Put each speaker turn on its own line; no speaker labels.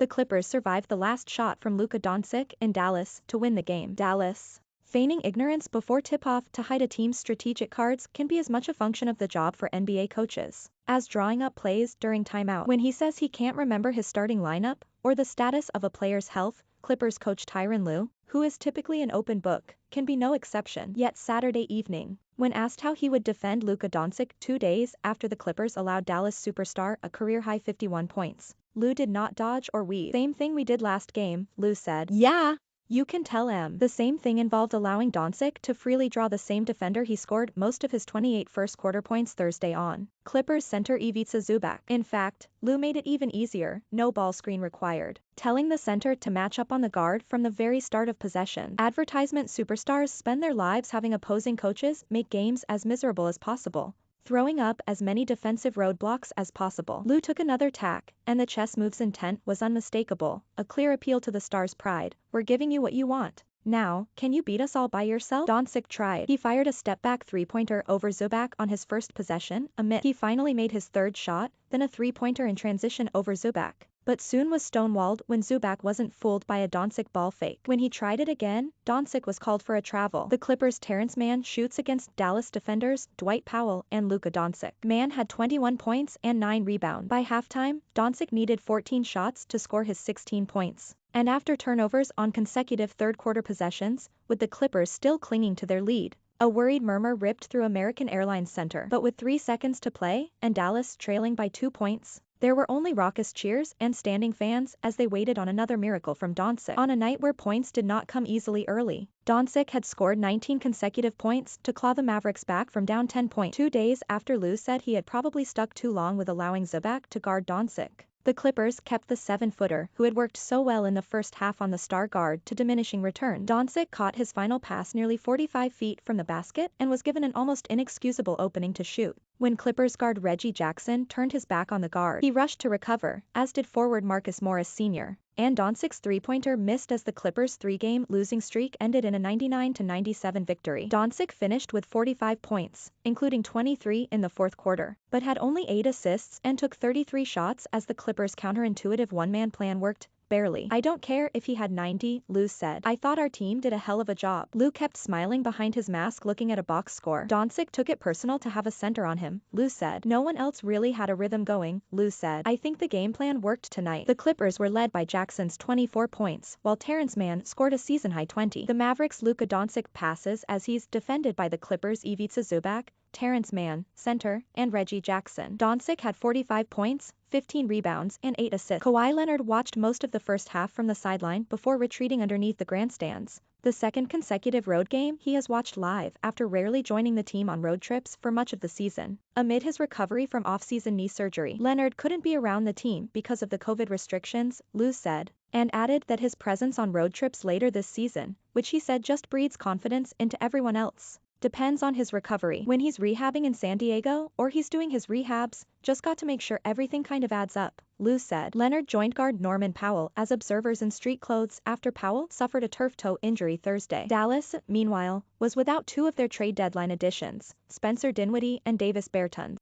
the Clippers survived the last shot from Luka Donsic in Dallas to win the game. Dallas. Feigning ignorance before tip-off to hide a team's strategic cards can be as much a function of the job for NBA coaches as drawing up plays during timeout. When he says he can't remember his starting lineup or the status of a player's health, Clippers coach Tyronn Lue, who is typically an open book, can be no exception. Yet Saturday evening, when asked how he would defend Luka Doncic 2 days after the Clippers allowed Dallas superstar a career-high 51 points, Lue did not dodge or weave. "Same thing we did last game," Lue said. "Yeah. You can tell him." The same thing involved allowing Doncic to freely draw the same defender he scored most of his 28 first-quarter points Thursday on. Clippers center Ivica Zubac. In fact, Lue made it even easier, no ball screen required, telling the center to match up on the guard from the very start of possession. Advertisement superstars spend their lives having opposing coaches make games as miserable as possible, throwing up as many defensive roadblocks as possible. Lue took another tack, and the chess move's intent was unmistakable, a clear appeal to the star's pride. "We're giving you what you want. Now, can you beat us all by yourself?" Doncic tried. He fired a step-back three-pointer over Zubac on his first possession, he finally made his third shot, then a three-pointer in transition over Zubac, but soon was stonewalled when Zubac wasn't fooled by a Doncic ball fake. When he tried it again, Doncic was called for a travel. The Clippers' Terance Mann shoots against Dallas defenders Dwight Powell and Luca Donsic. Mann had 21 points and 9 rebounds. By halftime, Doncic needed 14 shots to score his 16 points. And after turnovers on consecutive third-quarter possessions, with the Clippers still clinging to their lead, a worried murmur ripped through American Airlines Center. But with 3 seconds to play, and Dallas trailing by 2 points, there were only raucous cheers and standing fans as they waited on another miracle from Doncic. On a night where points did not come easily early, Doncic had scored 19 consecutive points to claw the Mavericks back from down 10 points. 2 days after Lue said he had probably stuck too long with allowing Zubac to guard Doncic, the Clippers kept the 7-footer, who had worked so well in the first half on the star guard, to diminishing return. Doncic caught his final pass nearly 45 feet from the basket and was given an almost inexcusable opening to shoot. When Clippers guard Reggie Jackson turned his back on the guard, he rushed to recover, as did forward Marcus Morris Sr., and Doncic's three-pointer missed as the Clippers' 3-game losing streak ended in a 99-97 victory. Doncic finished with 45 points, including 23 in the fourth quarter, but had only 8 assists and took 33 shots as the Clippers' counterintuitive one-man plan worked. "Barely. I don't care if he had 90, Lue said. I thought our team did a hell of a job." Lue kept smiling behind his mask looking at a box score. "Doncic took it personal to have a center on him," Lue said. "No one else really had a rhythm going," Lue said. "I think the game plan worked tonight." The Clippers were led by Jackson's 24 points, while Terance Mann scored a season-high 20. The Mavericks Luka Doncic passes as he's defended by the Clippers' Ivica Zubac, Terance Mann, center, and Reggie Jackson. Doncic had 45 points, 15 rebounds, and 8 assists. Kawhi Leonard watched most of the first half from the sideline before retreating underneath the grandstands, the second consecutive road game he has watched live after rarely joining the team on road trips for much of the season. Amid his recovery from off-season knee surgery, Leonard couldn't be around the team because of the COVID restrictions, Lue said, and added that his presence on road trips later this season, which he said just breeds confidence into everyone else, depends on his recovery. "When he's rehabbing in San Diego, or he's doing his rehabs, just got to make sure everything kind of adds up," Lue said. Leonard joined guard Norman Powell as observers in street clothes after Powell suffered a turf toe injury Thursday. Dallas, meanwhile, was without 2 of their trade deadline additions, Spencer Dinwiddie and Davis Bertans.